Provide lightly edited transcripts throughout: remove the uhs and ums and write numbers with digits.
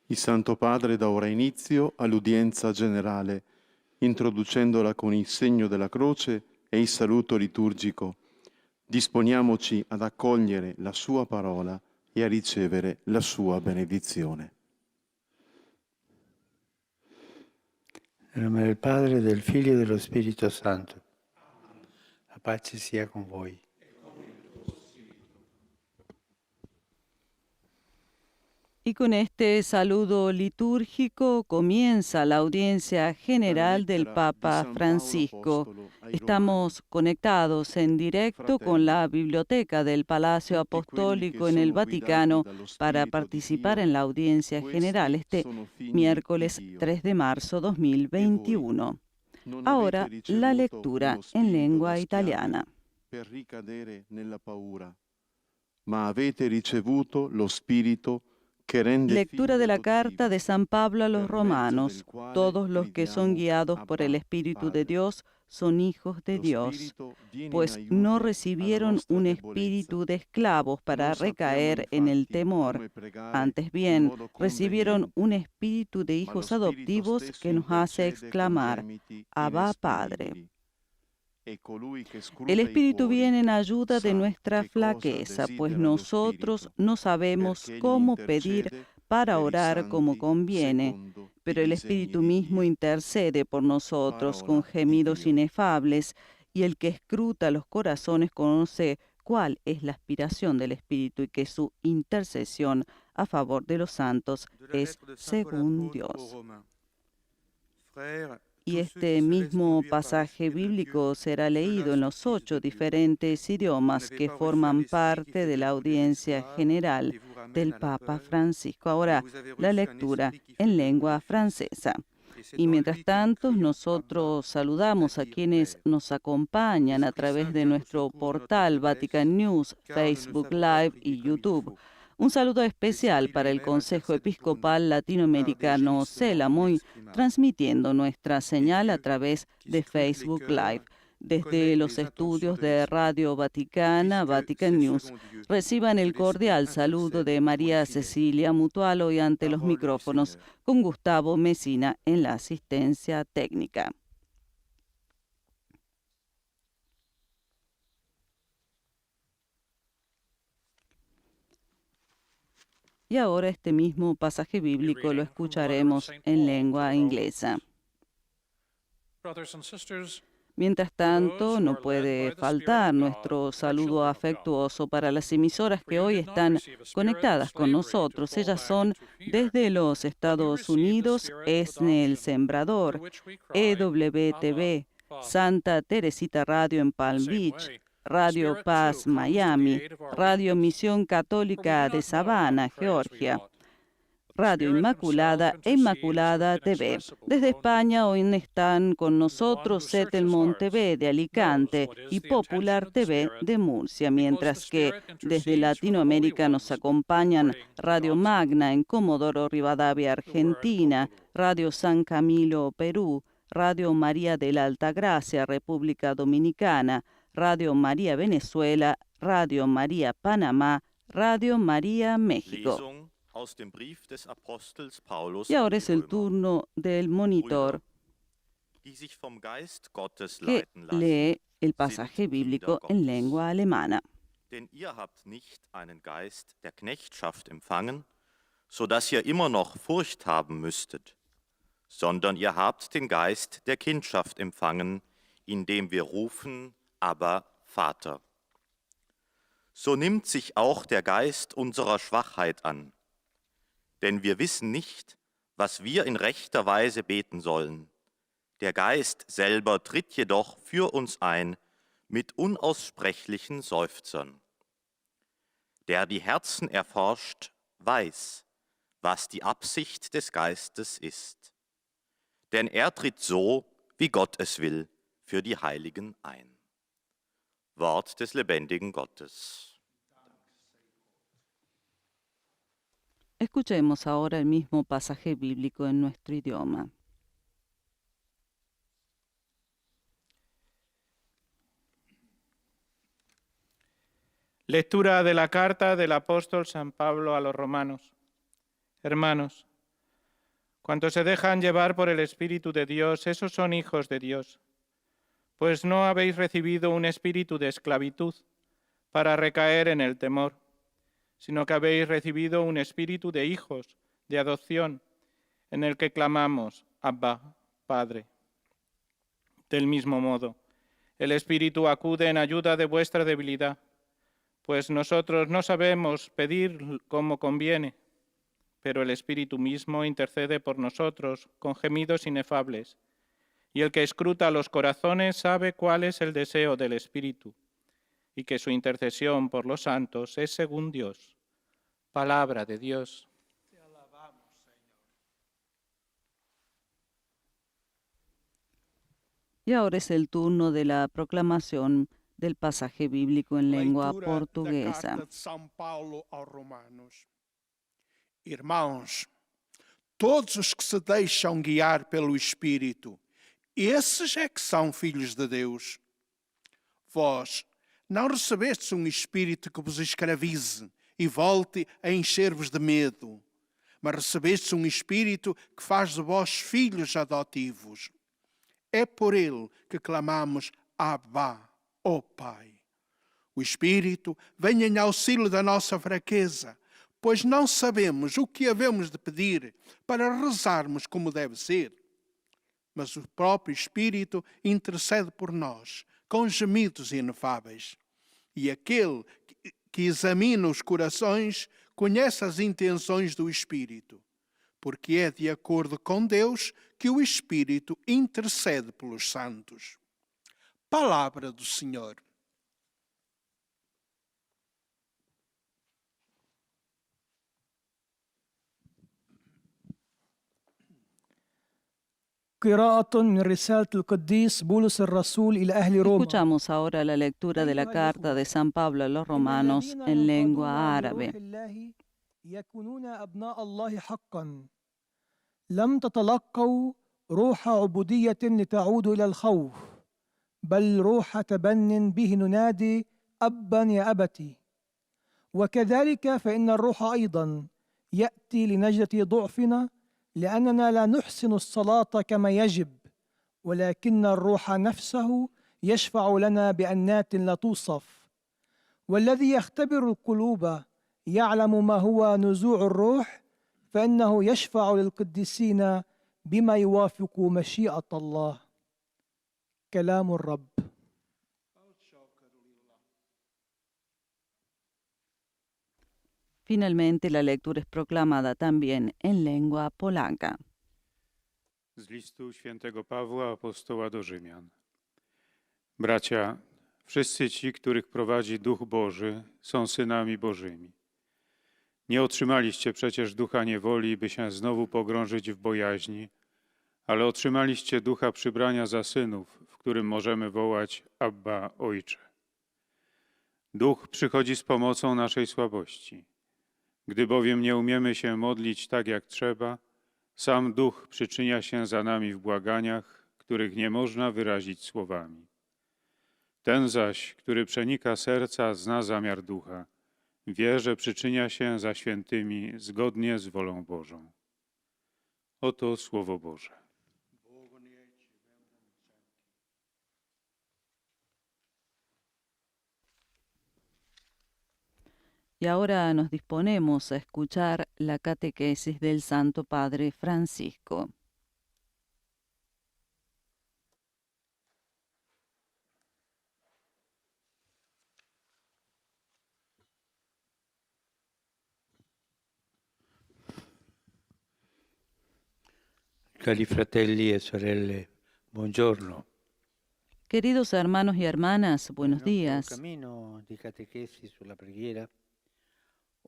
Il Santo Padre dà ora inizio all'udienza generale, introducendola con il segno della croce e il saluto liturgico. Disponiamoci ad accogliere la sua parola e a ricevere la sua benedizione. Nel nome del Padre, del Figlio e dello Spirito Santo. La pace sia con voi. Y con este saludo litúrgico comienza la audiencia general del Papa Francisco. Estamos conectados en directo con la biblioteca del Palacio Apostólico en el Vaticano para participar en la audiencia general este miércoles 3 de marzo 2021. Ahora la lectura en lengua italiana. Per ricadere nella paura, ma avete ricevuto lo Spirito que rende Lectura de la figli carta de adottivi, San Pablo a los per mezzo romanos. del quale Todos los que son gridiamo, guiados por el Abba, Espíritu de Padre. Dios son hijos de Lo Dios, Spirito viene in pues aiuto no alla recibieron nostra un debolezza. espíritu de esclavos para Non sappiamo recaer en el infatti temor. come pregare Antes in bien, modo recibieron conveniente, un espíritu de ma lo hijos Spirito adoptivos stesso que nos hace intercede con exclamar, gemiti Abba Padre. inesprimibili. E colui che El scruta i Espíritu cuori viene en ayuda de sa nuestra che cosa flaqueza, pues desidera lo nosotros Spirito, no sabemos perché egli cómo pedir intercede para per i orar como santi conviene, secondo i pero el disegni Espíritu di mismo Dio. intercede por nosotros con Parola di gemidos Dio. inefables, y el que escruta los corazones conoce cuál es la aspiración del Espíritu y que su intercesión a favor de los santos es según Dios. Y este mismo pasaje bíblico será leído en los 8 diferentes idiomas que forman parte de la audiencia general del Papa Francisco. Ahora, la lectura en lengua francesa. Y mientras tanto, nosotros saludamos a quienes nos acompañan a través de nuestro portal Vatican News, Facebook Live y YouTube. Un saludo especial para el Consejo Episcopal Latinoamericano CELAMOY, transmitiendo nuestra señal a través de Facebook Live. Desde los estudios de Radio Vaticana, Vatican News, reciban el cordial saludo de María Cecilia Mutualo y ante los micrófonos con Gustavo Mesina en la asistencia técnica. Y ahora este mismo pasaje bíblico lo escucharemos en lengua inglesa. Mientras tanto, no puede faltar nuestro saludo afectuoso para las emisoras que hoy están conectadas con nosotros. Ellas son desde los Estados Unidos, ESNE El Sembrador, EWTV, Santa Teresita Radio en Palm Beach, Radio Paz Miami, Radio Misión Católica de Savannah, Georgia, Radio Inmaculada e Inmaculada TV. Desde España hoy están con nosotros Setelmont TV de Alicante y Popular TV de Murcia, mientras que desde Latinoamérica nos acompañan Radio Magna en Comodoro Rivadavia, Argentina, Radio San Camilo, Perú, Radio María de la Altagracia, República Dominicana, Radio María Venezuela, Radio María Panamá, Radio María México. Y ahora es el turno del monitor que lee el pasaje bíblico en lengua alemana. Denn ihr habt nicht einen Geist der Knechtschaft empfangen, so dass ihr immer noch Furcht haben müsstet, sondern ihr habt den Geist der Kindschaft empfangen, indem wir rufen, Abba, Vater. So nimmt sich auch der Geist unserer Schwachheit an, denn wir wissen nicht, was wir in rechter Weise beten sollen. Der Geist selber tritt jedoch für uns ein mit unaussprechlichen Seufzern. Der die Herzen erforscht, weiß, was die Absicht des Geistes ist. Denn er tritt so, wie Gott es will, für die Heiligen ein. Wort des lebendigen Gottes. Escuchemos ahora el mismo pasaje bíblico en nuestro idioma. Lectura de la carta del apóstol San Pablo a los romanos. Hermanos, Cuantos se dejan llevar por el Espíritu de Dios, esos son hijos de Dios. Pues no habéis recibido un espíritu de esclavitud para recaer en el temor, sino que habéis recibido un espíritu de hijos, de adopción, en el que clamamos, Abba, Padre. Del mismo modo, el Espíritu acude en ayuda de vuestra debilidad, pues nosotros no sabemos pedir como conviene, pero el Espíritu mismo intercede por nosotros con gemidos inefables, y el que escruta los corazones sabe cuál es el deseo del Espíritu, y que su intercesión por los santos es según Dios. Palabra de Dios. Y ahora es el turno de la proclamación del pasaje bíblico en lengua Leitura da portuguesa. carta de São Paulo aos Romanos. Irmãos, todos os que se deixam guiar pelo Espírito, esses é que são filhos de Deus. Vós não recebestes um espírito que vos escravize e volte a encher-vos de medo, mas recebestes um espírito que faz de vós filhos adotivos. É por ele que clamamos Abba, ó Pai. O Espírito vem em auxílio da nossa fraqueza, pois não sabemos o que havemos de pedir para rezarmos como deve ser. Mas o próprio Espírito intercede por nós, com gemidos inefáveis. E aquele que examina os corações conhece as intenções do Espírito, porque é de acordo com Deus que o Espírito intercede pelos santos. Palavra do Senhor. قراءة من رسالة القديس بولس الرسول إلى أهل روما. Escuchamos ahora la lectura de la carta de San Pablo a los romanos en lengua árabe. يكونون أبناء الله حقا. لم تتلقوا روح عبودية لتعودوا إلى الخوف، بل روح تبن به ننادي أبا يا أبتي. وكذلك فإن الروح أيضا يأتي لنجدة ضعفنا، لأننا لا نحسن الصلاة كما يجب، ولكن الروح نفسه يشفع لنا بأنات لا توصف. والذي يختبر القلوب يعلم ما هو نزوع الروح، فإنه يشفع للقديسين بما يوافق مشيئة الله. كلام الرب. Finalmente, la lectura es proclamada también en lengua polaca. Z listu świętego Pawła apostoła do Rzymian. Bracia, wszyscy ci, których prowadzi Duch Boży, są synami Bożymi. Nie otrzymaliście przecież ducha niewoli, by się znowu pogrążyć w bojaźni, ale otrzymaliście ducha przybrania za synów, w którym możemy wołać Abba, Ojcze. Duch przychodzi z pomocą naszej słabości. Gdy bowiem nie umiemy się modlić tak jak trzeba, sam Duch przyczynia się za nami w błaganiach, których nie można wyrazić słowami. Ten zaś, który przenika serca, zna zamiar Ducha, wie, że przyczynia się za świętymi zgodnie z wolą Bożą. Oto Słowo Boże. Y ahora nos disponemos a escuchar la catequesis del Santo Padre Francisco. Cari fratelli e sorelle, buongiorno. Queridos hermanos y hermanas, buenos días. Camino di catequesi sulla preghiera.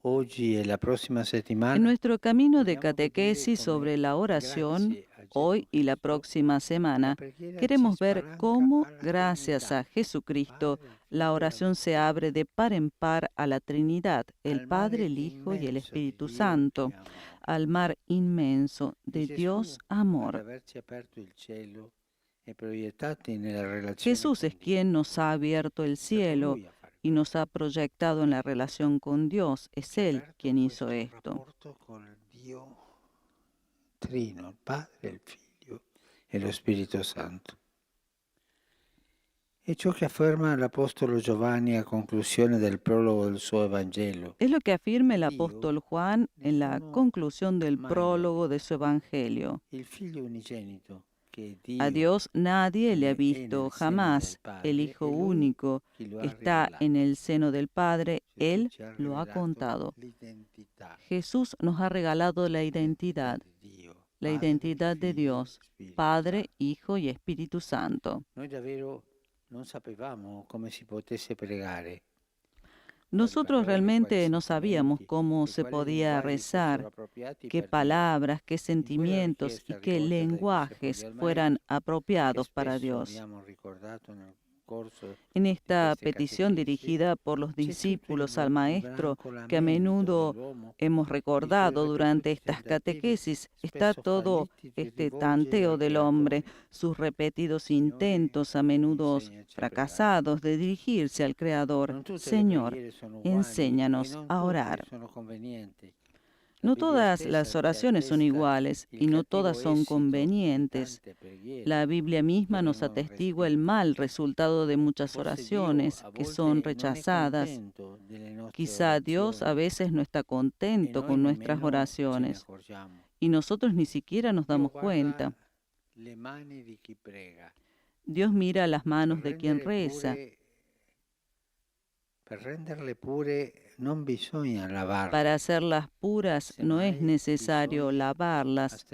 Oggi e la prossima settimana. En nuestro camino de catequesis sobre la oración, hoy y la próxima semana, queremos ver cómo, gracias a Jesucristo, la oración se abre de par en par a la Trinidad, el Padre, el Hijo y el Espíritu Santo, al mar inmenso de Dios amor. Jesús es quien nos ha abierto el cielo y nos ha proyectado en la relación con Dios. Es Él quien hizo esto. Trino, il Padre, il Figlio e lo Spirito Santo. È ciò che afferma l'Apostolo Giovanni a conclusione del prologo del suo Evangelo. Es lo que afirma el apóstol Juan en la conclusión del prólogo de su Evangelio. Il Figlio unigenito, che è A Dio, Dios nadie le ha che è visto nel seno jamás. del Padre, El è Hijo Lui único chi lo que ha está rivelato. en el seno del Padre, Gesù Él ci ha lo ha rivelato contado. l'identità Jesús nos ha regalado la identidad, di Dio, la Padre, identidad de Figlio, Dios, Spirito Padre, Santo. Hijo y Espíritu Santo. Noi davvero non sapevamo come si potesse pregare. Nosotros realmente no sabíamos cómo se podía rezar, qué palabras, qué sentimientos y qué lenguajes fueran apropiados para Dios. En esta petición dirigida por los discípulos al Maestro, que a menudo hemos recordado durante estas catequesis, está todo este tanteo del hombre, sus repetidos intentos, a menudo fracasados, de dirigirse al Creador. Señor, enséñanos a orar. No todas las oraciones son iguales y no todas son convenientes. La Biblia misma nos atestigua el mal resultado de muchas oraciones que son rechazadas. Quizá Dios a veces no está contento con nuestras oraciones y nosotros ni siquiera nos damos cuenta. Dios mira las manos de quien reza. Para hacerlas puras no es necesario lavarlas.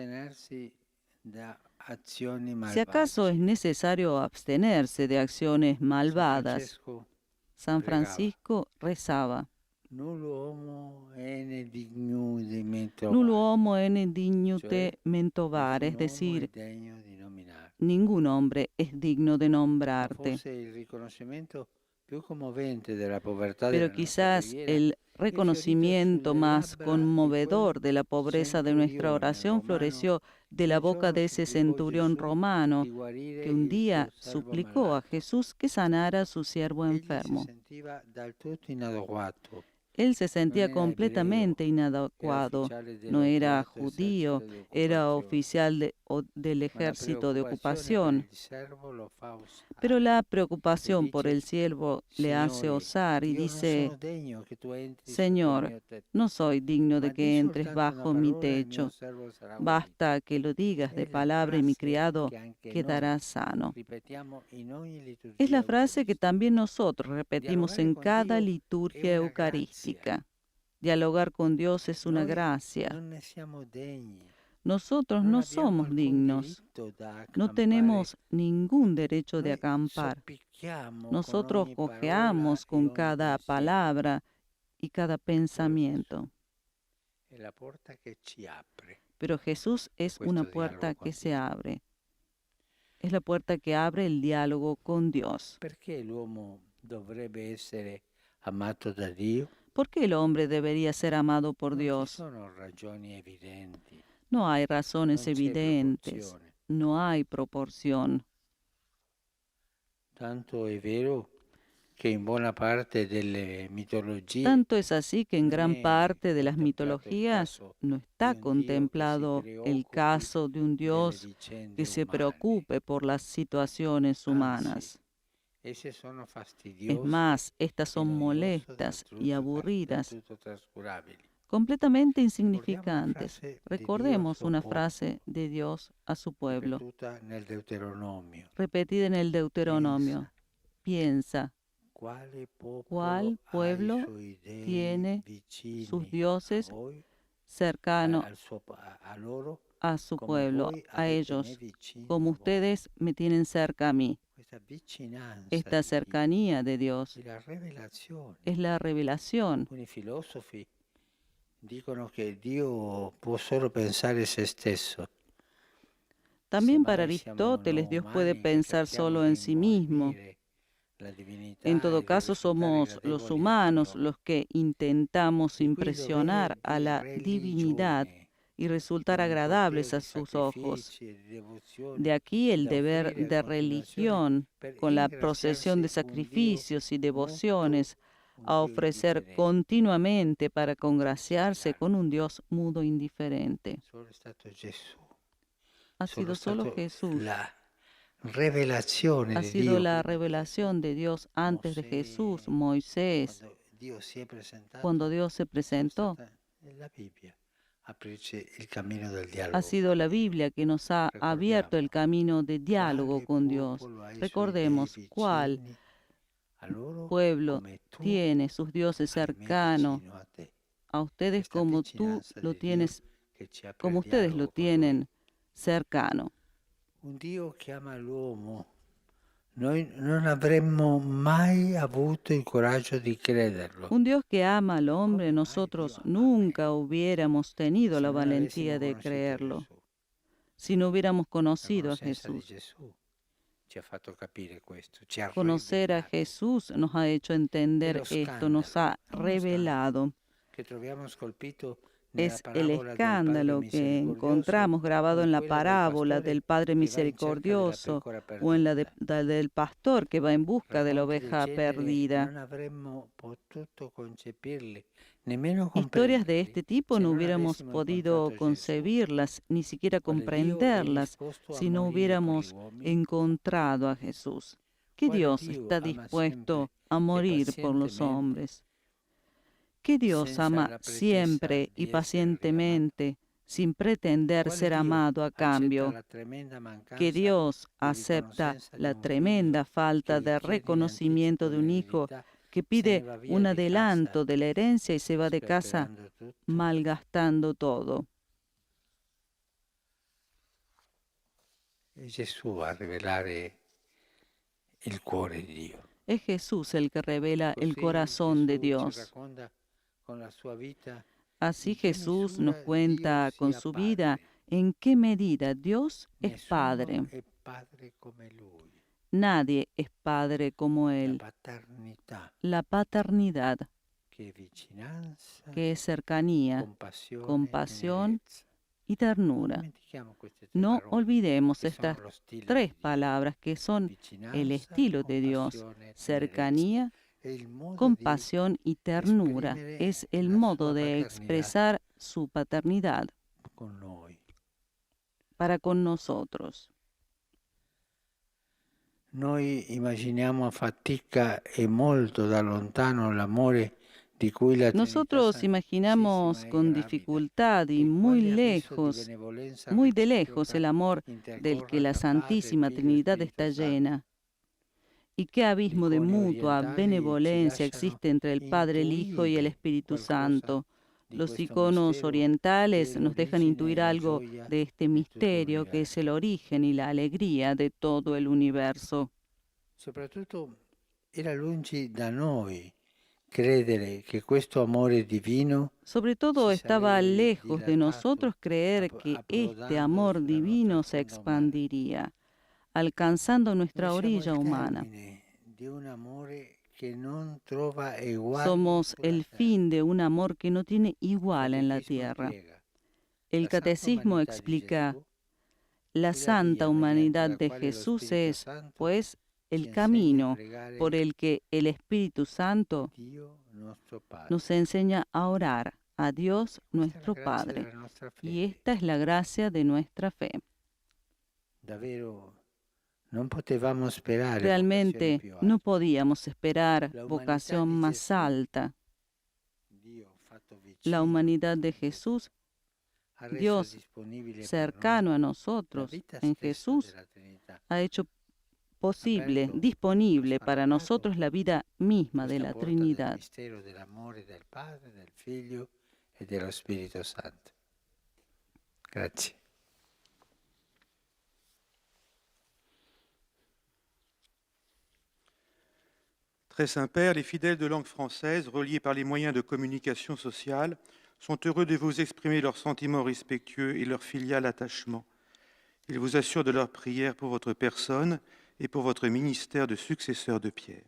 Si acaso es necesario abstenerse de acciones malvadas. San Francisco rezaba: Nullo homo ene dignute mentovare, es decir, ningún hombre es digno de nombrarte. Pero quizás el reconocimiento más conmovedor de la pobreza de nuestra oración floreció de la boca de ese centurión romano que un día suplicó a Jesús que sanara a su siervo enfermo. Él se sentía completamente inadecuado. No era judío, era oficial del ejército de ocupación. Pero la preocupación por el siervo le hace osar y dice: Señor, no soy digno de que entres bajo mi techo. Basta que lo digas de palabra y mi criado quedará sano. Es la frase que también nosotros repetimos en cada liturgia eucarística. Dialogar con Dios es una gracia. Nosotros no somos dignos. No tenemos ningún derecho de acampar. Nosotros cojeamos con cada palabra y cada pensamiento. Pero Jesús es una puerta que se abre. Es la puerta que abre el diálogo con Dios. ¿Por qué el hombre debería ser amado por Dios? No hay razones evidentes, no hay proporción. Tanto es vero que en buena parte delle mitologie Tanto es así que en gran parte de las mitologías no está contemplado el caso de un Dios que se preocupe por las situaciones humanas. Es más, estas son molestas y aburridas, completamente insignificantes. Recordemos una frase de Dios a su pueblo, repetida en el Deuteronomio. Piensa, ¿cuál pueblo tiene sus dioses cercanos a su pueblo, a ellos, como ustedes me tienen cerca a mí? Esta cercanía de Dios es la revelación. Alcuni filosofi dicono che Dio può solo pensare se stesso. También para Aristóteles, Dios puede pensar solo en sí mismo. En todo caso, somos los humanos los que intentamos impresionar a la divinidad y resultar agradables a sus ojos. De aquí el deber de religión, con la procesión de sacrificios y devociones, a ofrecer indifferente. continuamente para congraciarse con un Dios mudo indiferente. Solo è stato Gesù. Ha Solo sido è solo stato Jesús. la rivelazione Ha di sido Dio. la prima revelación de Dios antes de Jesús, Moisés, Quando Dio si è presentato, cuando Dios se è presentó. stata la Bibbia, aprirci il cammino del Ha dialogo sido con la Dio. Biblia que nos ha abierto el camino de diálogo Quale con Dios. popolo ha i suoi Recordemos dei cuál vicini a loro pueblo come tu tiene sus dioses hai me cercanos vicino a te. a ustedes Questa como tú vicinanza lo di Dio tienes, che ci apre como il ustedes lo dialogo con tienen cercano. Lui. Un Dio che ama l'uomo. Noi non avremmo mai avuto il coraggio di crederlo. Un Dios que ama al hombre, Come mai nosotros Dio ama me? nunca hubiéramos tenido Se la non valentía avessimo de conosciuto creerlo, Gesù. si no hubiéramos La conocido a conoscenza di Jesús. Gesù ci ha fatto capire questo, ci ha Conocer a rivelato. Jesús nos ha hecho entender Lo esto, nos ha uno revelado. che troviamo scolpito nella Es el parabola del Padre escándalo que misericordioso encontramos grabado o en la quella del parábola pastore del Padre che va in cerca della misericordioso pecora o en la perduta. del pastor que va en busca de la Racconti del oveja genere perdida. non avremmo potuto concepirli, nemmeno Historias de comprenderli, este tipo se no non hubiéramos avessimo podido incontrato Gesù, concebirlas, ni siquiera quale Dio è comprenderlas, disposto a si no morire per gli hubiéramos uomini, encontrado a Jesús. ¿Qué quale Dios Dio está ama dispuesto sempre a e morir por los pazientemente, hombres? ¿Qué Dios senza ama la pretesa siempre di y essere riamato, pacientemente, sin pretender quale ser Dio amado a accetta cambio? la tremenda Que mancanza Dios di acepta riconoscenza di la un figlio tremenda che falta gli de chiede in reconocimiento anticipo de un hijo l'eredità, que se ne pide va via un di adelanto casa de la herencia y se va de casa sperperando tutto. malgastando todo. È Gesù a rivelare il cuore di Dio. Es Jesús el que revela el Così corazón de Gesù ci Dios. racconta con la sua vita Así in che Jesús nos misura cuenta Dio con sia su vida padre. en qué medida Dios es Nessuno Padre. è padre come Lui. Nadie es Padre como La Él. paternità La paternidad, che è vicinanza, que es cercanía, compassione, compasión tenerezza. y Non ternura. dimentichiamo queste tre No parole, olvidemos che sono estas lo stile tres di Dio. palabras que son el Vicinanza, estilo de Dios: compassione, tenerezza. cercanía, È il modo compasión y di ternura. esprimere Es el la modo sua de paternità expresar su paternidad con noi. para con nosotros. Noi immaginiamo a fatica e molto da lontano l'amore di cui la Trinità Nosotros imaginamos Santissima è con gravida, dificultad y e muy quale abisso di lejos, benevolenza muy de lejos reciproca el amor del que la intercorre tra Padre, Santísima Figlio e Trinidad Spirito está Santo. llena. Y qué abismo de Icone mutua orientali ci benevolencia lasciano existe entre el Padre, el Hijo y el intuire Espíritu qualcosa Santo. di Los questo iconos mistero orientales che è nos dejan l'origine e intuir la algo gioia de este di tutto misterio que es l'universo. el origen y la alegría de todo el universo. Soprattutto era lungi da noi credere che questo amore divino Sobre todo si estaba sarebbe lejos de dilatato nosotros creer que este approdando amor sulla divino nostra se sponda umana. expandiría, alcanzando nuestra Noi siamo orilla il humana. termine di un amore che non trova eguali Somos sulla el terra. fin de un amor que no tiene igual en la Catechismo tierra. spiega, El la santa catecismo umanità di explica: Gesù la è la santa via mediante humanidad la de quale lo Jesús Spirito es, Santo pues, ci el insegna a camino pregare por el que el Espíritu Santo Dio nostro Padre. nos enseña a orar a Dios Questa è la nuestro grazia Padre. della nostra Y fede. esta es la gracia de nuestra fe. Davvero non potevamo sperare vocazioni Realmente più no alte. podíamos esperar La humanidad vocación de más Jesús, alta. Dio fatto La vicino, humanidad de Jesús, ha reso Dios disponibile per cercano noi a la nosotros vita en stessa Jesús, della Trinità. ha hecho posible, Aperto, disponible para spalancado nosotros la vida misma de questa la porta del Trinidad. mistero dell'amore del Padre, del Figlio e dello Spirito Santo. Grazie. Très Saint-Père, les fidèles de langue française, reliés par les moyens de communication sociale, sont heureux de vous exprimer leurs sentiments respectueux et leur filial attachement. Ils vous assurent de leur prière pour votre personne et pour votre ministère de successeur de Pierre.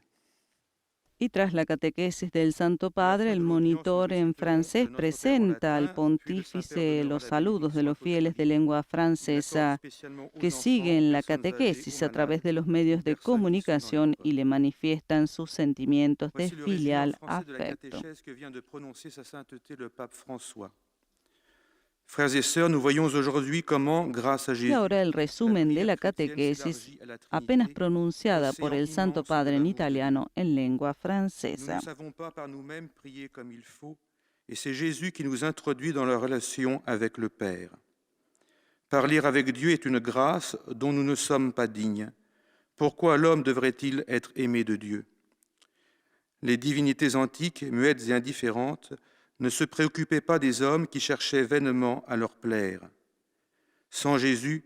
Y tras la catequesis del Santo Padre, el monitor en francés presenta al pontífice los saludos de los fieles de lengua francesa que siguen la catequesis a través de los medios de comunicación y le manifiestan sus sentimientos de filial afecto. Frères et sœurs, nous voyons aujourd'hui comment, grâce à Y Jésus, ahora el resumen de la catequesis, s'élargit à la Trinité, apenas pronunciada por el Santo Padre en italiano en lengua Nous francesa. ne savons pas par nous-mêmes prier comme il faut, et c'est Jésus qui nous introduit dans la relation avec le Père. Parler avec Dieu est une grâce dont nous ne sommes pas dignes. Pourquoi l'homme devrait-il être aimé de Dieu? Les divinités antiques, muettes et indifférentes, ne se préoccupaient pas des hommes qui cherchaient vainement à leur plaire. Sans Jésus,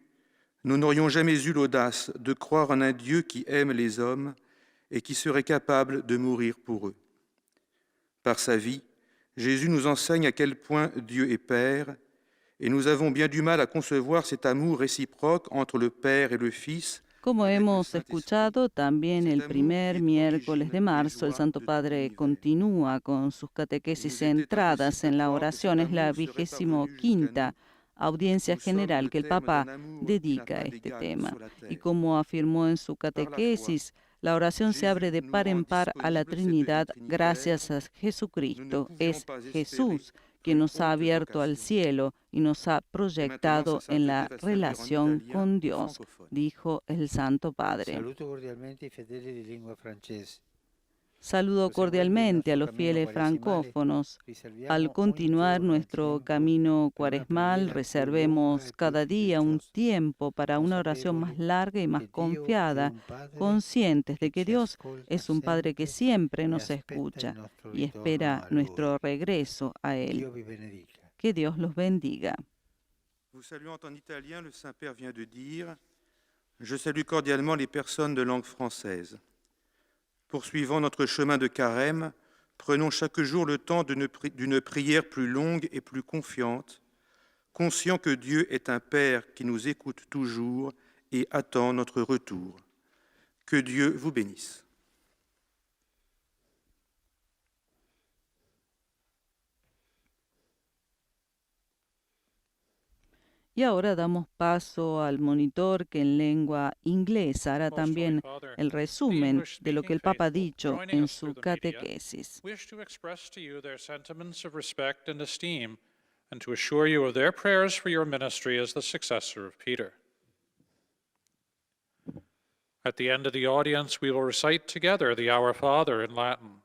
nous n'aurions jamais eu l'audace de croire en un Dieu qui aime les hommes et qui serait capable de mourir pour eux. Par sa vie, Jésus nous enseigne à quel point Dieu est Père, et nous avons bien du mal à concevoir cet amour réciproque entre le Père et le Fils. Como hemos escuchado, también el primer miércoles de marzo el Santo Padre continúa con sus catequesis centradas en la oración. Es la 25ª audiencia general que el Papa dedica a este tema. Y como afirmó en su catequesis, la oración se abre de par en par a la Trinidad gracias a Jesucristo. Es Jesús quien nos ha abierto al cielo y nos ha proyectado en la relación con Dios, dijo el Santo Padre. Saluto cordialmente i fedeli di lingua francese. Saludo cordialmente a los fieles francófonos. Al continuar nuestro camino cuaresmal, reservemos cada día un tiempo para una oración más larga y más confiada, conscientes de que Dios es un Padre que siempre nos escucha y espera nuestro regreso a Él. Dio vi benedica. Que Dios los bendiga. Vous saluant en italien, le Saint-Père vient de dire « Je salue cordialement les personnes de langue française. Poursuivant notre chemin de carême, prenons chaque jour le temps d'une prière plus longue et plus confiante, conscient que Dieu est un Père qui nous écoute toujours et attend notre retour. Que Dieu vous bénisse. Y ahora damos paso al monitor que en lengua inglesa hará también el resumen de lo que el Papa ha dicho en su catequesis. Wish to express to you their sentiments of respect and esteem, and to assure you of their prayers for your ministry as the successor of Peter. At the end of the audience, we will recite together the Our Father in Latin.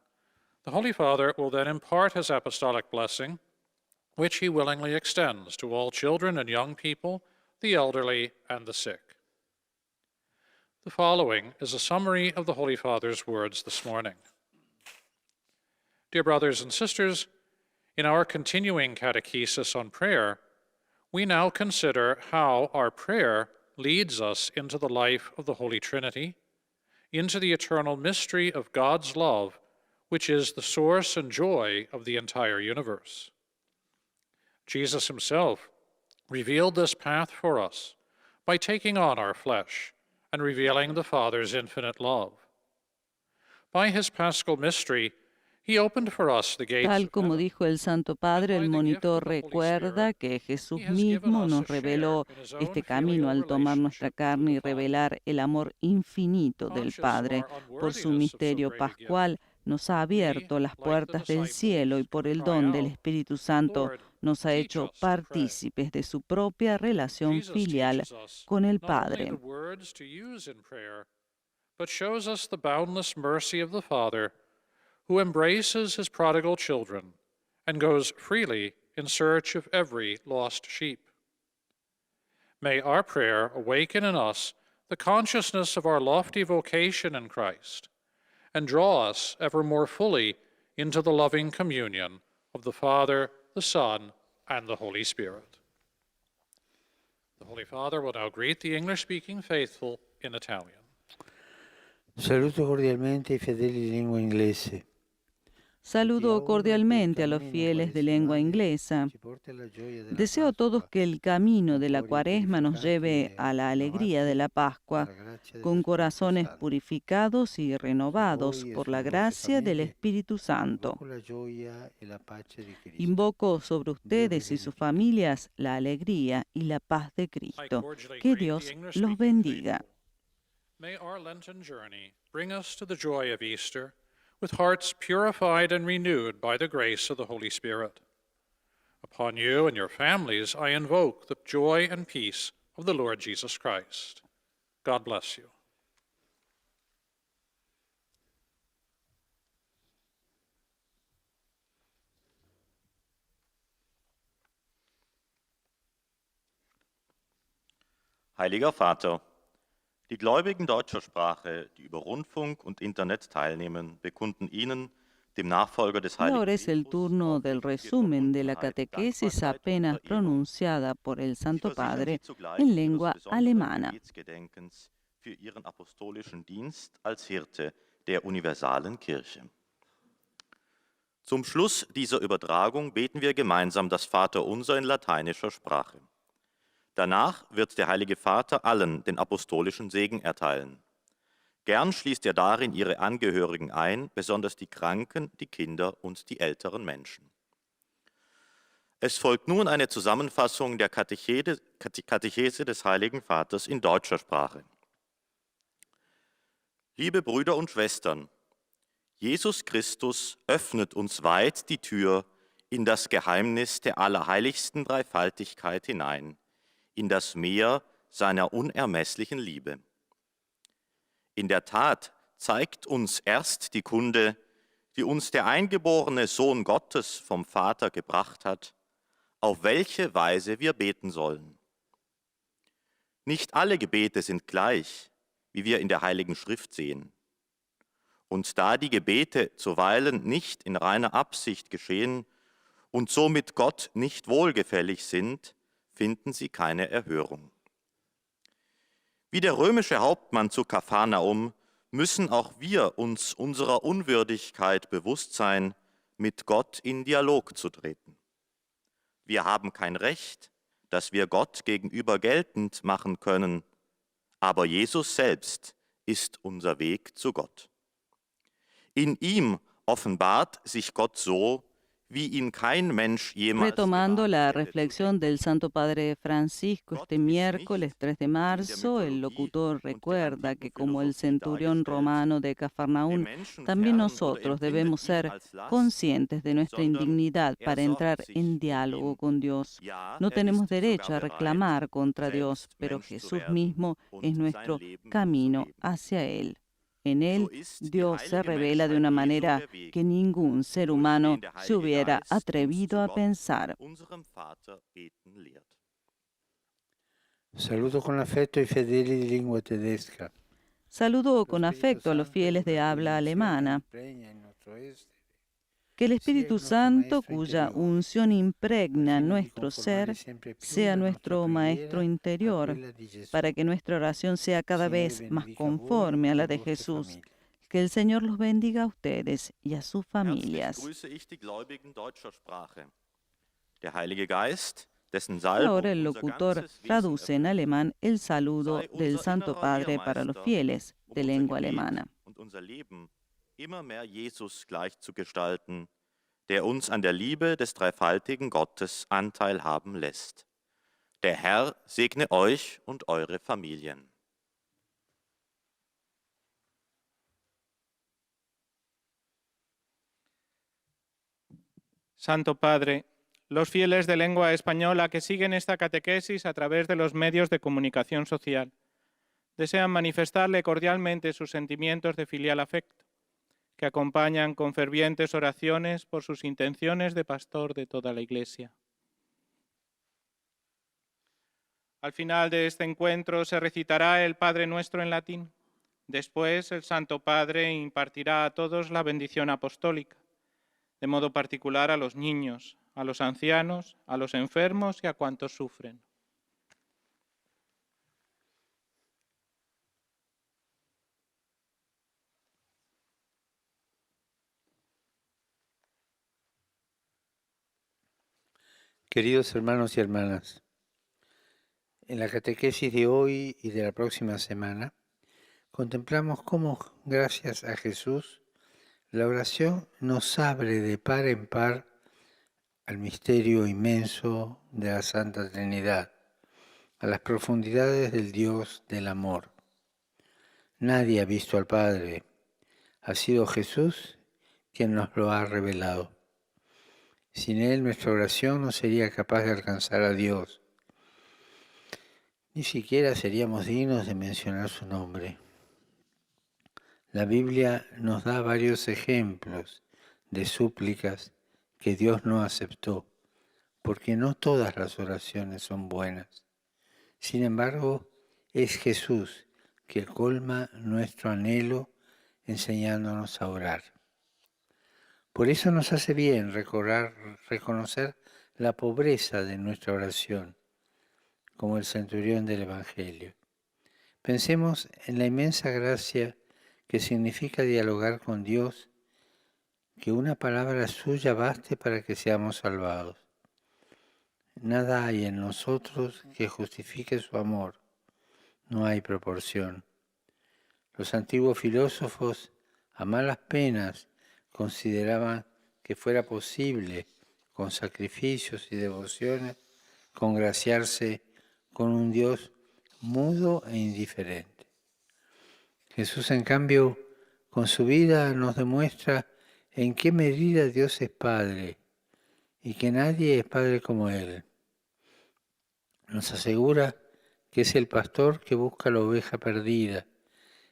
The Holy Father will then impart his apostolic blessing, which he willingly extends to all children and young people, the elderly, and the sick. The following is a summary of the Holy Father's words this morning. Dear brothers and sisters, in our continuing catechesis on prayer, we now consider how our prayer leads us into the life of the Holy Trinity, into the eternal mystery of God's love, which is the source and joy of the entire universe. Jesus himself revealed this path for us by taking on our flesh and revealing the Father's infinite love. By his paschal mystery, he opened for us the gates Tal of como heaven. dijo el Santo Padre, el monitor recuerda que Jesús mismo nos reveló este camino al tomar nuestra carne y revelar el amor infinito del Padre. Por su misterio pascual nos ha abierto las puertas del cielo y por el don del Espíritu Santo nos ha hecho partícipes de su propia relación filial con el Padre. But shows us the boundless mercy of the Father, who embraces his prodigal children and goes freely in search of every lost sheep. May our prayer awaken in us the consciousness of our lofty vocation in Christ and draw us ever more fully into the loving communion of the Father, the Son, and the Holy Spirit. The Holy Father will now greet the English-speaking faithful in Italian. Saluto cordialmente i fedeli di lingua inglese. Saludo cordialmente a los fieles de lengua inglesa. Deseo a todos que el camino de la Cuaresma nos lleve a la alegría de la Pascua, con corazones purificados y renovados por la gracia del Espíritu Santo. Invoco sobre ustedes y sus familias la alegría y la paz de Cristo. Que Dios los bendiga. May our Lenten journey bring us to the joy of Easter, with hearts purified and renewed by the grace of the Holy Spirit. Upon you and your families, I invoke the joy and peace of the Lord Jesus Christ. God bless you. Heiliger Vater, die Gläubigen deutscher Sprache, die über Rundfunk und Internet teilnehmen, bekunden Ihnen, dem Nachfolger des Y Heiligen ahora es el turno del resumen de la catequesis apenas pronunciada por el Santo Padre en lengua alemana. Gebetsgedenkens für Ihren apostolischen Dienst als Hirte der universalen Kirche. Zum Schluss dieser Übertragung beten wir gemeinsam das Vaterunser in lateinischer Sprache. Danach wird der Heilige Vater allen den apostolischen Segen erteilen. Gern schließt er darin ihre Angehörigen ein, besonders die Kranken, die Kinder und die älteren Menschen. Es folgt nun eine Zusammenfassung der Katechese des Heiligen Vaters in deutscher Sprache. Liebe Brüder und Schwestern, Jesus Christus öffnet uns weit die Tür in das Geheimnis der allerheiligsten Dreifaltigkeit hinein, in das Meer seiner unermesslichen Liebe. In der Tat zeigt uns erst die Kunde, die uns der eingeborene Sohn Gottes vom Vater gebracht hat, auf welche Weise wir beten sollen. Nicht alle Gebete sind gleich, wie wir in der Heiligen Schrift sehen. Und da die Gebete zuweilen nicht in reiner Absicht geschehen und somit Gott nicht wohlgefällig sind, finden sie keine Erhörung. Wie der römische Hauptmann zu Kapharnaum müssen auch wir uns unserer Unwürdigkeit bewusst sein, mit Gott in Dialog zu treten. Wir haben kein Recht, das wir Gott gegenüber geltend machen können, aber Jesus selbst ist unser Weg zu Gott. In ihm offenbart sich Gott so, wie ihn kein Mensch jemals Retomando la geahnt hätte zu reflexión del Santo Padre Francisco este miércoles 3 de marzo, el locutor recuerda que como el centurión romano de Cafarnaún, también nosotros debemos ser conscientes de nuestra indignidad para entrar en diálogo con Dios. No tenemos derecho a reclamar contra Dios, pero Jesús mismo es nuestro camino hacia Él. En Él, Dios se revela de una manera que ningún ser humano se hubiera atrevido a pensar. unserem Vater beten lehrt. Saludo con affetto i fedeli di lingua tedesca. Saludo con afecto a los fieles de habla alemana. Que el Espíritu Santo, cuya unción impregna nuestro ser, sea nuestro Maestro interior, para que nuestra oración sea cada vez más conforme a la de Jesús. Que el Señor los bendiga a ustedes y a sus familias. Herzlich grüße ich die Gläubigen deutscher Sprache. Der Heilige Geist, dessen Y Salbung ahora el unser locutor ganzes Wesen traduce en erfüllt, alemán el saludo sei del unser Santo innerer Padre para los Lehrmeister, fieles um de unser lengua Gebet alemana. und unser Leben immer mehr Jesus gleich zu gestalten, der uns an der Liebe des dreifaltigen Gottes Anteil haben lässt. Der Herr segne euch und eure Familien. Santo Padre, los fieles de lengua española que siguen esta catequesis a través de los medios de comunicación social desean manifestarle cordialmente sus sentimientos de filial afecto, que acompañan con fervientes oraciones por sus intenciones de pastor de toda la Iglesia. Al final de este encuentro se recitará el Padre Nuestro en latín. Después el Santo Padre impartirá a todos la bendición apostólica, de modo particular a los niños, a los ancianos, a los enfermos y a cuantos sufren. Queridos hermanos y hermanas, en la catequesis de hoy y de la próxima semana, contemplamos cómo, gracias a Jesús, la oración nos abre de par en par al misterio inmenso de la Santa Trinidad, a las profundidades del Dios del amor. Nadie ha visto al Padre, ha sido Jesús quien nos lo ha revelado. Sin Él nuestra oración no sería capaz de alcanzar a Dios. Ni siquiera seríamos dignos de mencionar su nombre. La Biblia nos da varios ejemplos de súplicas que Dios no aceptó, porque no todas las oraciones son buenas. Sin embargo, es Jesús que colma nuestro anhelo enseñándonos a orar. Por eso nos hace bien reconocer la pobreza de nuestra oración, como el centurión del Evangelio. Pensemos en la inmensa gracia que significa dialogar con Dios, que una palabra suya baste para que seamos salvados. Nada hay en nosotros que justifique su amor, no hay proporción. Los antiguos filósofos, a malas penas, consideraban que fuera posible, con sacrificios y devociones, congraciarse con un Dios mudo e indiferente. Jesús, en cambio, con su vida nos demuestra en qué medida Dios es Padre y que nadie es Padre como Él. Nos asegura que es el pastor que busca la oveja perdida,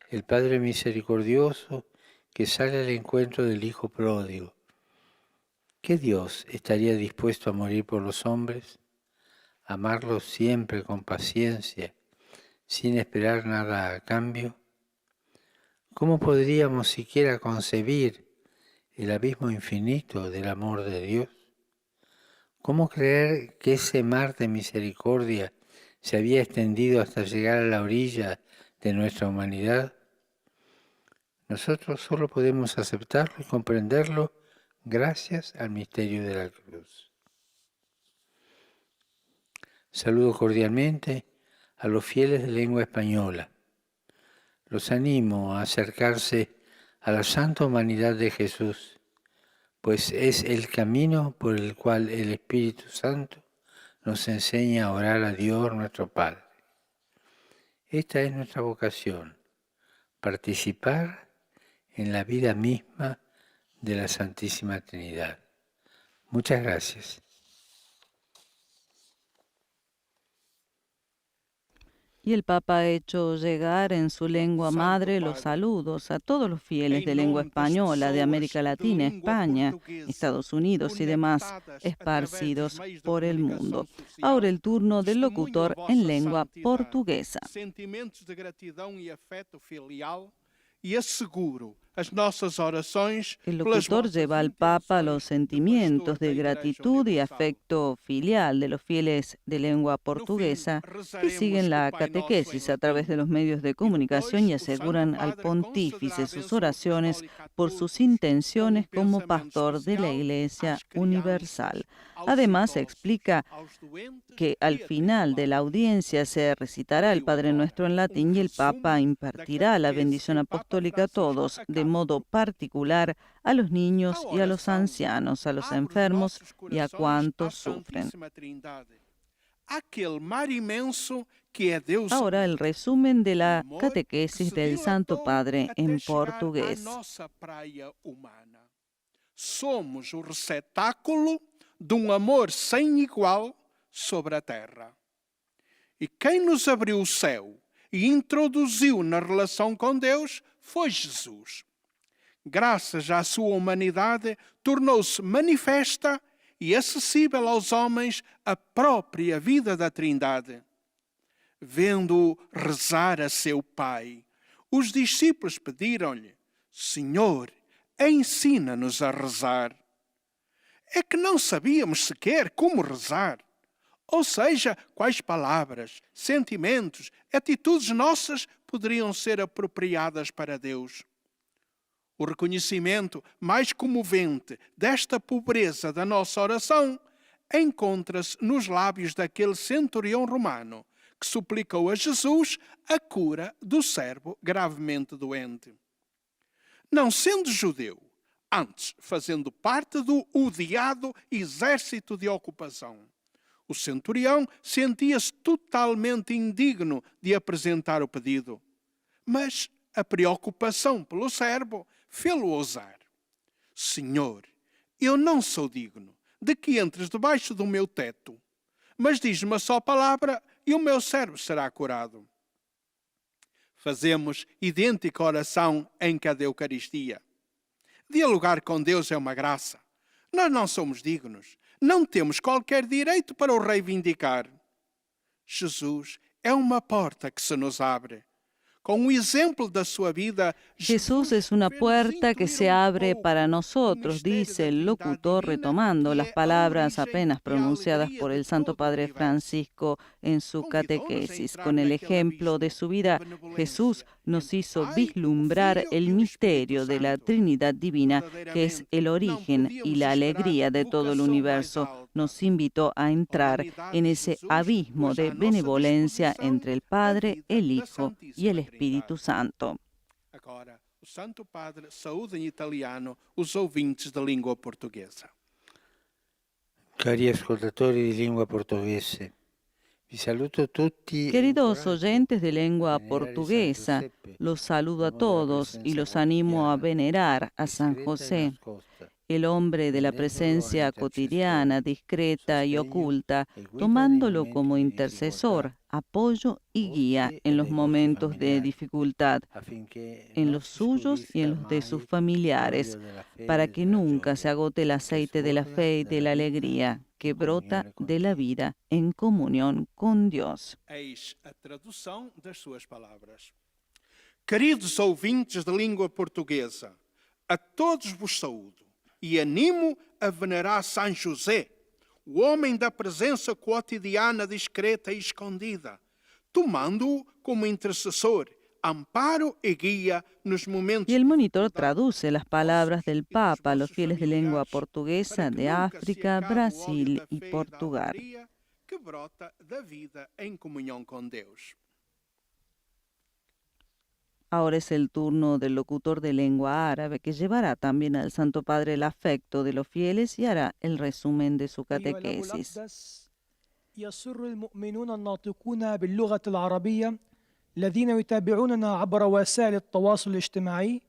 el Padre misericordioso que sale al encuentro del Hijo pródigo. ¿Qué Dios estaría dispuesto a morir por los hombres? Amarlos siempre con paciencia, sin esperar nada a cambio. ¿Cómo podríamos siquiera concebir el abismo infinito del amor de Dios? ¿Cómo creer que ese mar de misericordia se había extendido hasta llegar a la orilla de nuestra humanidad? Nosotros solo podemos aceptarlo y comprenderlo gracias al misterio de la cruz. Saludo cordialmente a los fieles de lengua española. Los animo a acercarse a la santa humanidad de Jesús, pues es el camino por el cual el Espíritu Santo nos enseña a orar a Dios nuestro Padre. Esta es nuestra vocación, participar en la vida misma de la Santísima Trinidad. Muchas gracias. Y el Papa ha hecho llegar en su lengua madre los saludos a todos los fieles de lengua española de América Latina, España, Estados Unidos y demás esparcidos por el mundo. Ahora el turno del locutor en lengua portuguesa. Sentimentos de gratidão e afeto filial e asseguro as nossas orações. El locutor lleva al Papa los sentimientos de gratitud y afecto filial de los fieles de lengua portuguesa que siguen la catequesis a través de los medios de comunicación y aseguran al pontífice sus oraciones por sus intenciones como pastor de la Iglesia Universal. Además, explica que al final de la audiencia se recitará el Padre Nuestro en latín y el Papa impartirá la bendición apostólica a todos, de modo particular a los niños y a los ancianos, a los enfermos y a cuantos sufren. Ahora el resumen de la catequesis del Santo Padre en portugués. Somos o receptáculo de amor sem igual sobre a terra. E quem nos abriu o céu e introduziu na relação com Deus foi Jesus. Graças à sua humanidade, tornou-se manifesta e acessível aos homens a própria vida da Trindade. Vendo-o rezar a seu Pai, os discípulos pediram-lhe: Senhor, ensina-nos a rezar. É que não sabíamos sequer como rezar. Ou seja, quais palavras, sentimentos, atitudes nossas poderiam ser apropriadas para Deus. O reconhecimento mais comovente desta pobreza da nossa oração encontra-se nos lábios daquele centurião romano que suplicou a Jesus a cura do servo gravemente doente. Não sendo judeu, antes fazendo parte do odiado exército de ocupação, o centurião sentia-se totalmente indigno de apresentar o pedido. Mas a preocupação pelo servo fê-lo ousar. Senhor, eu não sou digno de que entres debaixo do meu teto, mas diz-me a só palavra e o meu servo será curado. Fazemos idêntica oração em cada Eucaristia. Dialogar com Deus é uma graça. Nós não somos dignos, não temos qualquer direito para o reivindicar. Jesus é uma porta que se nos abre. Con un ejemplo de su vida, Jesús es una puerta que se abre para nosotros, dice el locutor retomando las palabras apenas pronunciadas por el Santo Padre Francisco en su catequesis. Con el ejemplo de su vida, Jesús nos hizo vislumbrar el misterio de la Trinidad Divina, que es el origen y la alegría de todo el universo. Nos invitó a entrar en ese abismo de benevolencia entre el Padre, el Hijo y el Espíritu Santo. Agora, o Santo Padre saúda em italiano os ouvintes da língua portuguesa. Cari ascoltatori di lingua portoghese, vi saluto tutti. Queridos oyentes de lengua portuguesa, los saludo a todos y los animo a venerar a San José, el hombre de la presencia cotidiana, discreta y oculta, tomándolo como intercesor, apoyo y guía en los momentos de dificultad, en los suyos y en los de sus familiares, para que nunca se agote el aceite de la fe y de la alegría que brota de la vida en comunión con Dios. Eis a tradução das suas palavras. Queridos ouvintes da língua portuguesa, a todos vos saúdo e animo a venerar São José, o homem da presença cotidiana discreta e escondida, tomando-o como intercessor, amparo y guía nos momentos. Y el monitor traduce las palabras del Papa a los fieles de lengua portuguesa de África, Brasil y Portugal. Que brota da vida em comunhão com Deus. Ahora es el turno del locutor de lengua árabe, que llevará también al Santo Padre el afecto de los fieles y hará el resumen de su catequesis. يسر المؤمنون الناطقون باللغة العربية الذين يتابعوننا عبر وسائل التواصل الاجتماعي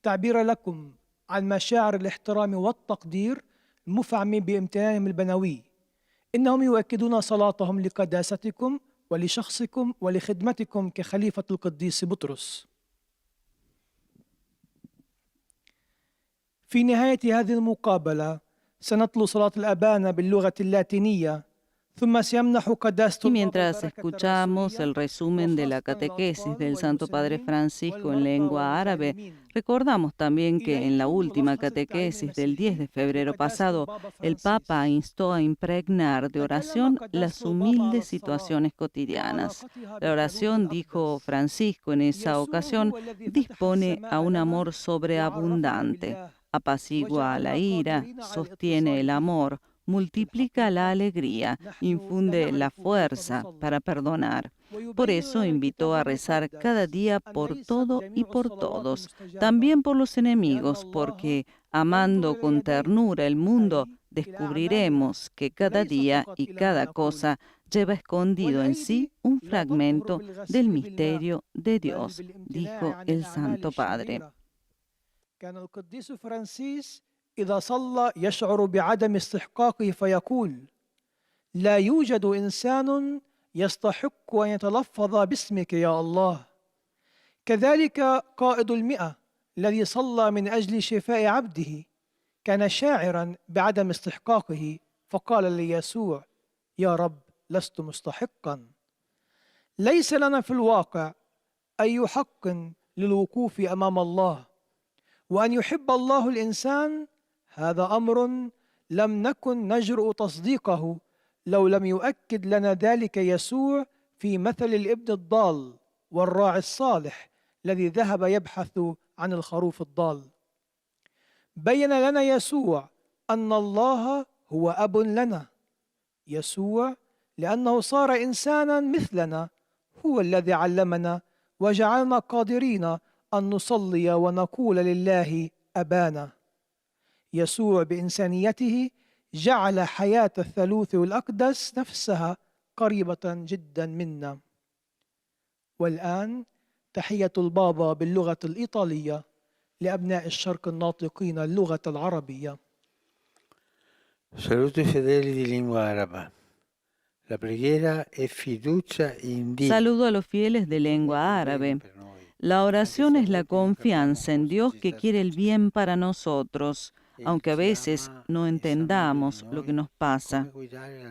تعبير لكم عن مشاعر الاحترام والتقدير المفعم بامتنانهم البنوي. إنهم يؤكدون صلاتهم لقداستكم ولشخصكم ولخدمتكم كخليفة القديس بطرس. في نهاية هذه المقابلة سنتلو صلاة الأبانة باللغة اللاتينية. Y mientras escuchamos el resumen de la catequesis del Santo Padre Francisco en lengua árabe, recordamos también que en la última catequesis del 10 de febrero pasado, el Papa instó a impregnar de oración las humildes situaciones cotidianas. La oración, dijo Francisco en esa ocasión, dispone a un amor sobreabundante, apacigua la ira, sostiene el amor, multiplica la alegría, infunde la fuerza para perdonar. Por eso invitó a rezar cada día por todo y por todos, también por los enemigos, porque amando con ternura el mundo, descubriremos que cada día y cada cosa lleva escondido en sí un fragmento del misterio de Dios, dijo el Santo Padre. إذا صلى يشعر بعدم استحقاقه فيقول: لا يوجد إنسان يستحق أن يتلفظ باسمك يا الله. كذلك قائد المئة الذي صلى من أجل شفاء عبده كان شاعرا بعدم استحقاقه فقال ليسوع: يا رب لست مستحقا. ليس لنا في الواقع أي حق للوقوف أمام الله، وأن يحب الله الإنسان هذا أمر لم نكن نجرؤ تصديقه لو لم يؤكد لنا ذلك يسوع في مثل الابن الضال والراعي الصالح الذي ذهب يبحث عن الخروف الضال. بين لنا يسوع أن الله هو أب لنا، يسوع لأنه صار إنسانا مثلنا هو الذي علمنا وجعلنا قادرين أن نصلي ونقول لله أبانا. يسوع بإنسانيته جعل حياة الثالوث الأقدس نفسها قريبة جدا منا. والآن تحية البابا باللغة الإيطالية لأبناء الشرق الناطقين اللغة العربية. Saluto i fedeli di lingua araba. La preghiera è fiducia in Dio. Saludo a los fieles de lengua árabe. La oración es la confianza en Dios que quiere el bien para nosotros, aunque a veces no entendamos lo que nos pasa.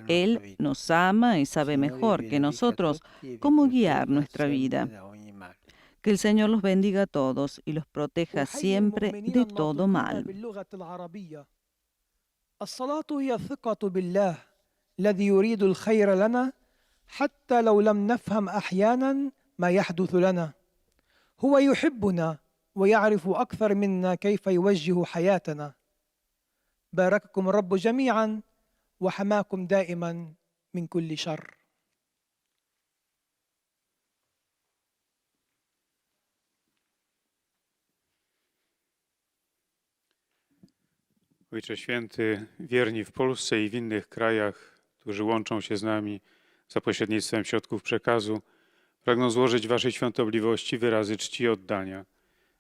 Él nos ama y sabe mejor que nosotros cómo guiar nuestra vida. Que el Señor los bendiga a todos y los proteja siempre de todo mal. الصلاة هي الثقة بالله الذي يريد الخير لنا حتى لو لم نفهم أحيانا ما يحدث لنا. هو يحبنا ويعرف أكثر منا كيف يوجه حياتنا. بارككم الرب جميعا وحماكم دائما من كل شر. Ojcze Święty, wierni w Polsce i w innych krajach, którzy łączą się z nami za pośrednictwem środków przekazu, pragną złożyć Waszej świątobliwości wyrazy czci i oddania.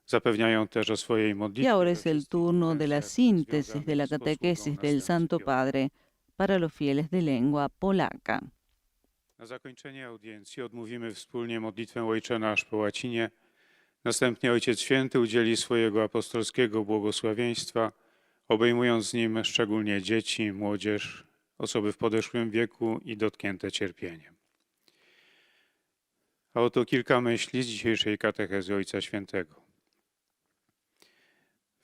Zapewniają też o swojej Y modlitwie. ahora es el turno de la síntesis de la catequesis del Santo Padre para los fieles de lengua polaca. Na zakończenie audiencji odmówimy wspólnie modlitwę Ojcze Nasz po łacinie. Następnie Ojciec Święty udzieli swojego apostolskiego błogosławieństwa, obejmując z nim szczególnie dzieci, młodzież, osoby w podeszłym wieku i dotknięte cierpieniem. A oto kilka myśli z dzisiejszej katechezy Ojca Świętego.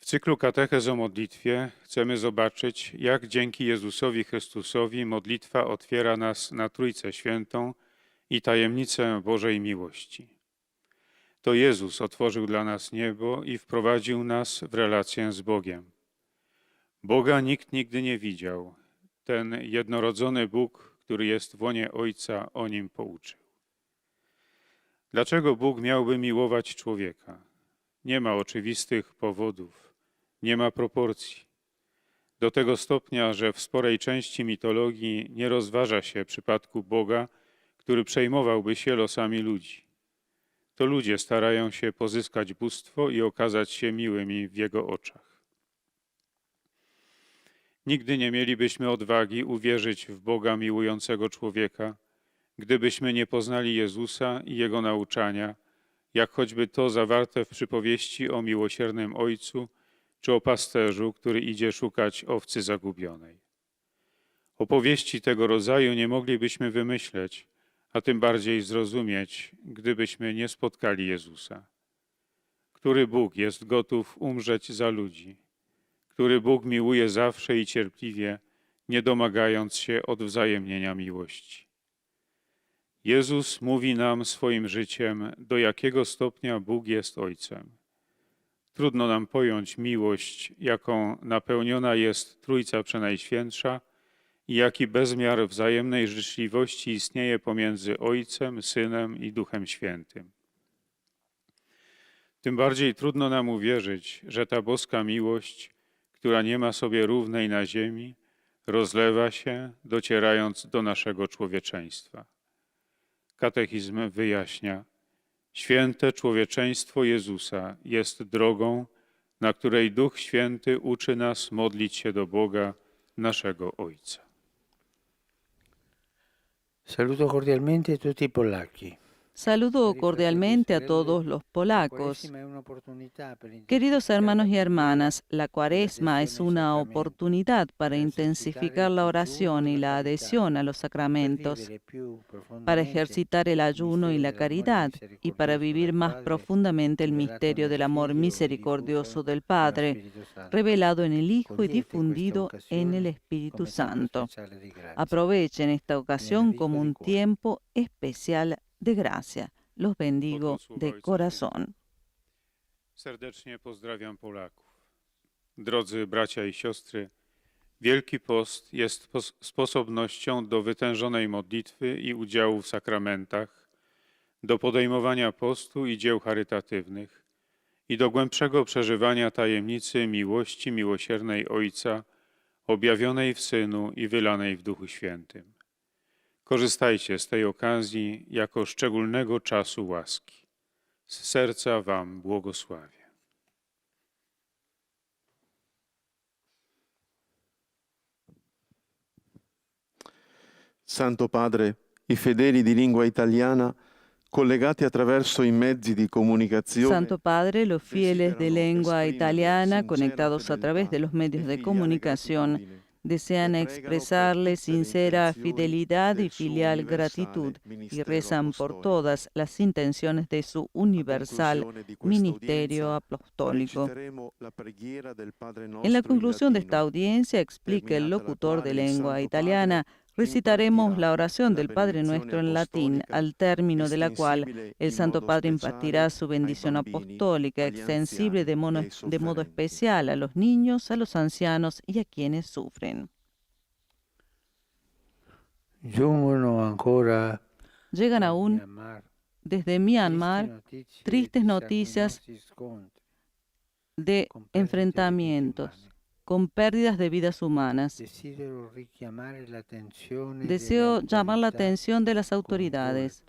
W cyklu katechez o modlitwie chcemy zobaczyć, jak dzięki Jezusowi Chrystusowi modlitwa otwiera nas na Trójcę Świętą i tajemnicę Bożej miłości. To Jezus otworzył dla nas niebo i wprowadził nas w relację z Bogiem. Boga nikt nigdy nie widział. Ten jednorodzony Bóg, który jest w łonie Ojca, o Nim pouczył. Dlaczego Bóg miałby miłować człowieka? Nie ma oczywistych powodów, nie ma proporcji. Do tego stopnia, że w sporej części mitologii nie rozważa się przypadku Boga, który przejmowałby się losami ludzi. To ludzie starają się pozyskać bóstwo i okazać się miłymi w Jego oczach. Nigdy nie mielibyśmy odwagi uwierzyć w Boga miłującego człowieka, gdybyśmy nie poznali Jezusa i Jego nauczania, jak choćby to zawarte w przypowieści o miłosiernym Ojcu czy o pasterzu, który idzie szukać owcy zagubionej. Opowieści tego rodzaju nie moglibyśmy wymyśleć, a tym bardziej zrozumieć, gdybyśmy nie spotkali Jezusa. Który Bóg jest gotów umrzeć za ludzi? Który Bóg miłuje zawsze i cierpliwie, nie domagając się odwzajemnienia miłości? Jezus mówi nam swoim życiem, do jakiego stopnia Bóg jest Ojcem. Trudno nam pojąć miłość, jaką napełniona jest Trójca Przenajświętsza i jaki bezmiar wzajemnej życzliwości istnieje pomiędzy Ojcem, Synem i Duchem Świętym. Tym bardziej trudno nam uwierzyć, że ta boska miłość, która nie ma sobie równej na ziemi, rozlewa się, docierając do naszego człowieczeństwa. Katechizm wyjaśnia: święte człowieczeństwo Jezusa jest drogą, na której Duch Święty uczy nas modlić się do Boga, naszego Ojca. Saluto cordialmente tutti i polacchi. Saludo cordialmente a todos los polacos. Queridos hermanos y hermanas, la Cuaresma es una oportunidad para intensificar la oración y la adhesión a los sacramentos, para ejercitar el ayuno y la caridad y para vivir más profundamente el misterio del amor misericordioso del Padre, revelado en el Hijo y difundido en el Espíritu Santo. Aprovechen esta ocasión como un tiempo especial de gracia. Los bendigo de corazón. Serdecznie pozdrawiam Polaków. Drodzy bracia i siostry, Wielki Post jest sposobnością do wytężonej modlitwy i udziału w sakramentach, do podejmowania postu i dzieł charytatywnych i do głębszego przeżywania tajemnicy miłości miłosiernej Ojca, objawionej w Synu i wylanej w Duchu Świętym. Korzystajcie z tej okazji jako szczególnego czasu łaski. Z serca Wam błogosławię. Santo Padre, i fedeli di lingua italiana, collegati attraverso i mezzi di comunicazione, Santo Padre, los fieles de lengua italiana conectados a través de los medios de comunicación desean expresarle sincera fidelidad y filial gratitud y rezan por todas las intenciones de su universal ministerio apostólico. En la conclusión de esta audiencia, explica el locutor de lengua italiana, recitaremos la oración del Padre Nuestro en latín, al término de la cual el Santo Padre impartirá su bendición apostólica, extensible de modo especial a los niños, a los ancianos y a quienes sufren. Llegan aún desde Myanmar tristes noticias de enfrentamientos con pérdidas de vidas humanas. Deseo llamar la atención de las autoridades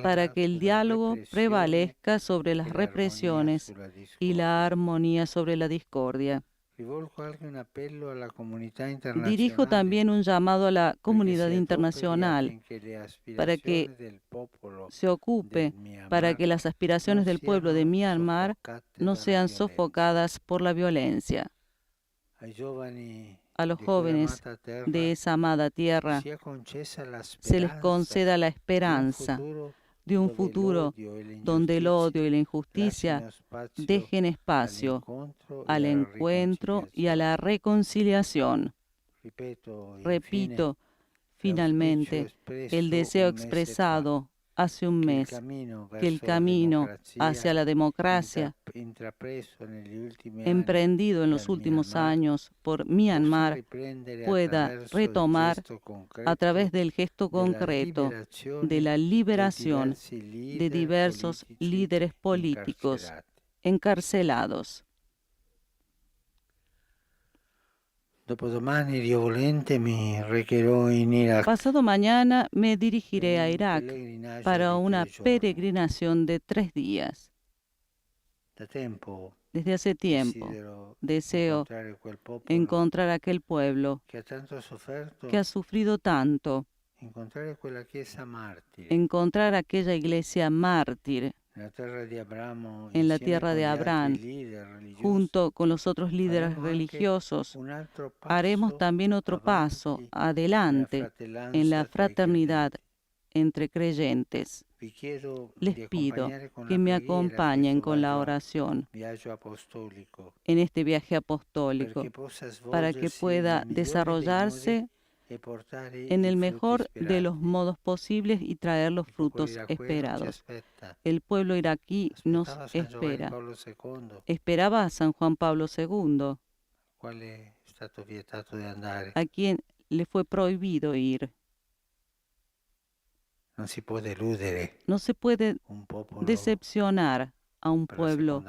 para que el diálogo prevalezca sobre las represiones y la armonía sobre la discordia. Dirijo también un llamado a la comunidad internacional para que se ocupe para que las aspiraciones del pueblo de Myanmar no sean sofocadas por la violencia. A los jóvenes de esa amada tierra se les conceda la esperanza de un futuro donde el odio y la injusticia dejen espacio al encuentro y a la reconciliación. Repito, finalmente, el deseo expresado hace un mes que el camino hacia la democracia emprendido en los últimos años por Myanmar pueda retomar a través del gesto concreto de la liberación de diversos líderes políticos encarcelados. Pasado mañana me dirigiré a Irak para una peregrinación de 3 días. Desde hace tiempo deseo encontrar aquel pueblo que ha sufrido tanto, encontrar aquella iglesia mártir en la tierra de Abraham, junto con los otros líderes religiosos. Haremos también otro paso adelante en la fraternidad entre creyentes. Les pido que me acompañen con la oración en este viaje apostólico para que pueda desarrollarse en el mejor de los modos posibles y traer los frutos esperados. El pueblo iraquí nos espera. Esperaba a San Juan Pablo II, a quien le fue prohibido ir. No se puede decepcionar a un pueblo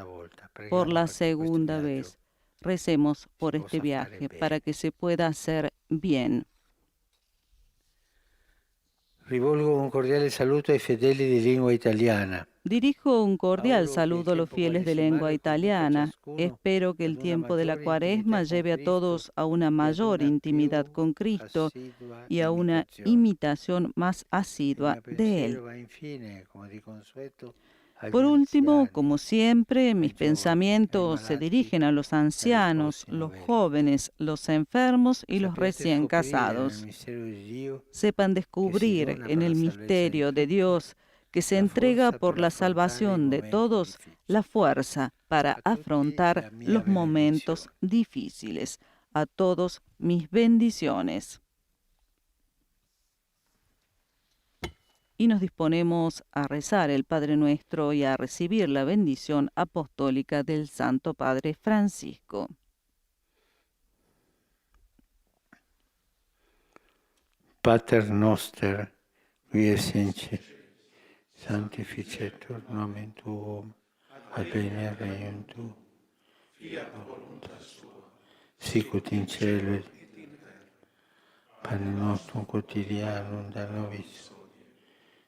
por la segunda vez. Recemos por este viaje para que se pueda hacer bien. Rivolgo un cordiale saluto ai fedeli di lingua italiana. Dirijo un cordial saludo a los fieles de lengua italiana. Espero que el tiempo de la Cuaresma lleve a todos a una mayor intimidad con Cristo y a una imitación más asidua de Él. Por último, como siempre, mis pensamientos se dirigen a los ancianos, los jóvenes, los enfermos y los recién casados. Sepan descubrir en el misterio de Dios que se entrega por la salvación de todos la fuerza para afrontar los momentos difíciles. A todos mis bendiciones. Y nos disponemos a rezar el Padre Nuestro y a recibir la bendición apostólica del Santo Padre Francisco. Pater noster, qui es in cielo, sanctificetur nomen tuum, adveniat regnum tuum, fiat voluntas tua, sicut in cielo et in terra. Panem nostrum quotidianum da nobis,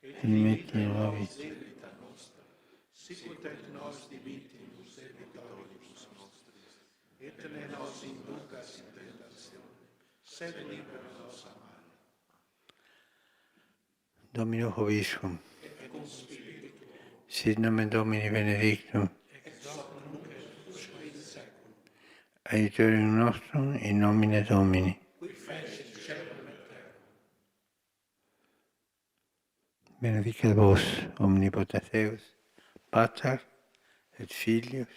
et dimitti nobis debita nostra, sicut et nos dimittimus debitoribus nostris, et ne nos inducas in tentationem, sed libera nos a malo. Domino Hoviscum, sit nomen Domini benedictum, aiutorium nostrum in nomine Domini. Benedicat vos, omnipotens Deus, Pater, et Filius,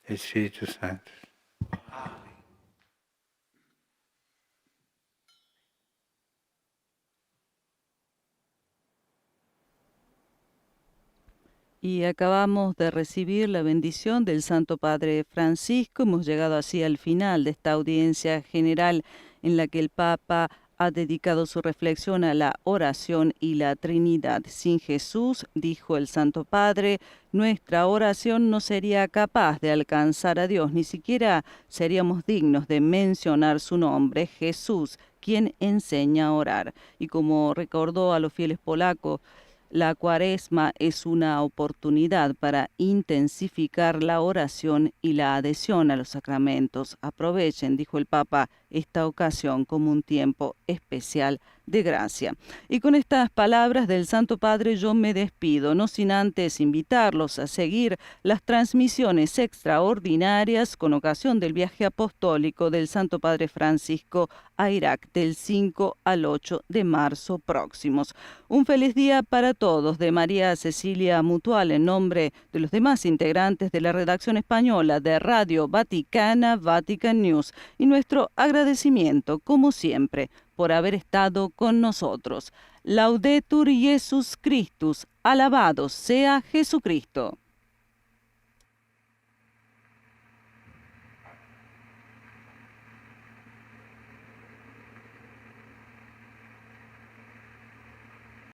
et Spiritus Sanctus. Y acabamos de recibir la bendición del Santo Padre Francisco. Hemos llegado así al final de esta audiencia general en la que el Papa ha dedicado su reflexión a la oración y la Trinidad. Sin Jesús, dijo el Santo Padre, nuestra oración no sería capaz de alcanzar a Dios, ni siquiera seríamos dignos de mencionar su nombre, Jesús, quien enseña a orar. Y como recordó a los fieles polacos, la Cuaresma es una oportunidad para intensificar la oración y la adhesión a los sacramentos. Aprovechen, dijo el Papa, esta ocasión como un tiempo especial de gracia. Y con estas palabras del Santo Padre yo me despido, no sin antes invitarlos a seguir las transmisiones extraordinarias con ocasión del viaje apostólico del Santo Padre Francisco a Irak del 5 al 8 de marzo próximos. Un feliz día para todos de María Cecilia Mutual en nombre de los demás integrantes de la redacción española de Radio Vaticana, Vatican News, y nuestro agradecimiento, como siempre, por haber estado con nosotros. Laudetur Jesus Christus, alabado sea Jesucristo.